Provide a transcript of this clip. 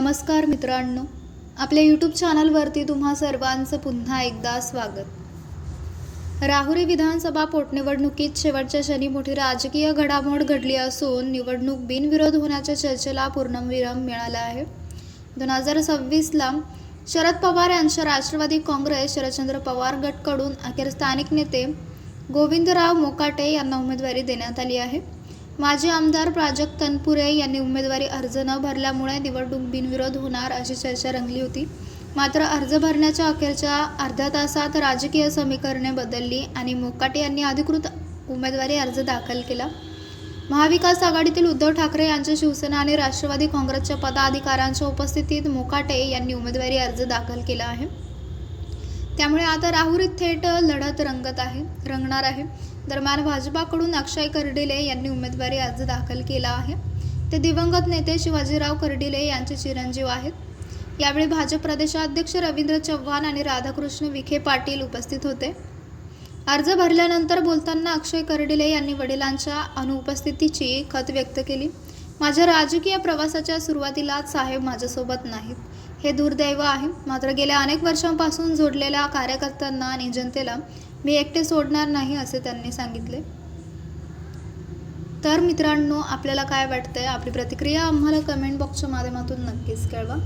नमस्कार मित्रांनो, आपल्या यूट्यूब चॅनलवरती तुम्हा सर्वांचं पुन्हा एकदा स्वागत. राहुरी विधानसभा पोटनिवडणुकीत शेवटच्या क्षणी मोठी राजकीय घडामोड घडली असून निवडणूक बिनविरोध होण्याच्या चर्चेला पूर्णविराम मिळाला आहे. 2026ला शरद पवार यांच्या राष्ट्रवादी काँग्रेस शरदचंद्र पवार गटकडून अखेर स्थानिक नेते गोविंदराव मोकाटे यांना उमेदवारी देण्यात आली आहे. माजी आमदार प्राजक्त तनपुरे यांनी उमेदवारी अर्ज न भरल्यामुळे निवडणूक बिनविरोध होणार अशी चर्चा रंगली होती. मात्र अर्ज भरण्याच्या अखेरच्या अर्ध्या तासात राजकीय समीकरणे बदलली आणि मोकाटे यांनी अधिकृत उमेदवारी अर्ज दाखल केला. महाविकास आघाडीतील उद्धव ठाकरे यांच्या शिवसेना आणि राष्ट्रवादी काँग्रेसच्या पदाधिकाऱ्यांच्या उपस्थितीत मोकाटे यांनी उमेदवारी अर्ज दाखल केला आहे. त्यामुळे आता राहुरीत थेट लढत रंगणार आहे. दरम्यान भाजपाकडून अक्षय कर्डिले यांनी उमेदवारी अर्ज दाखल केला आहे. ते दिवंगत नेते शिवाजीराव कर्डिले यांचे चिरंजीव आहेत. यावेळी भाजप प्रदेशाध्यक्ष रवींद्र चव्हाण आणि राधाकृष्ण विखे पाटील उपस्थित होते. अर्ज भरल्यानंतर बोलताना अक्षय कर्डिले यांनी वडिलांच्या अनुपस्थितीची खंत व्यक्त केली. माझ्या राजकीय प्रवासाच्या सुरुवातीलाच साहेब माझ्यासोबत नाहीत, हे दुर्दैव आहे. मात्र गेल्या अनेक वर्षांपासून जोडलेल्या कार्यकर्त्यांना आणि जनतेला मी एकटे सोडणार नाही, असे त्यांनी सांगितले. तर मित्रांनो, आपल्याला काय वाटतंय? आपली प्रतिक्रिया आम्हाला कमेंट बॉक्सच्या माध्यमातून नक्कीच कळवा.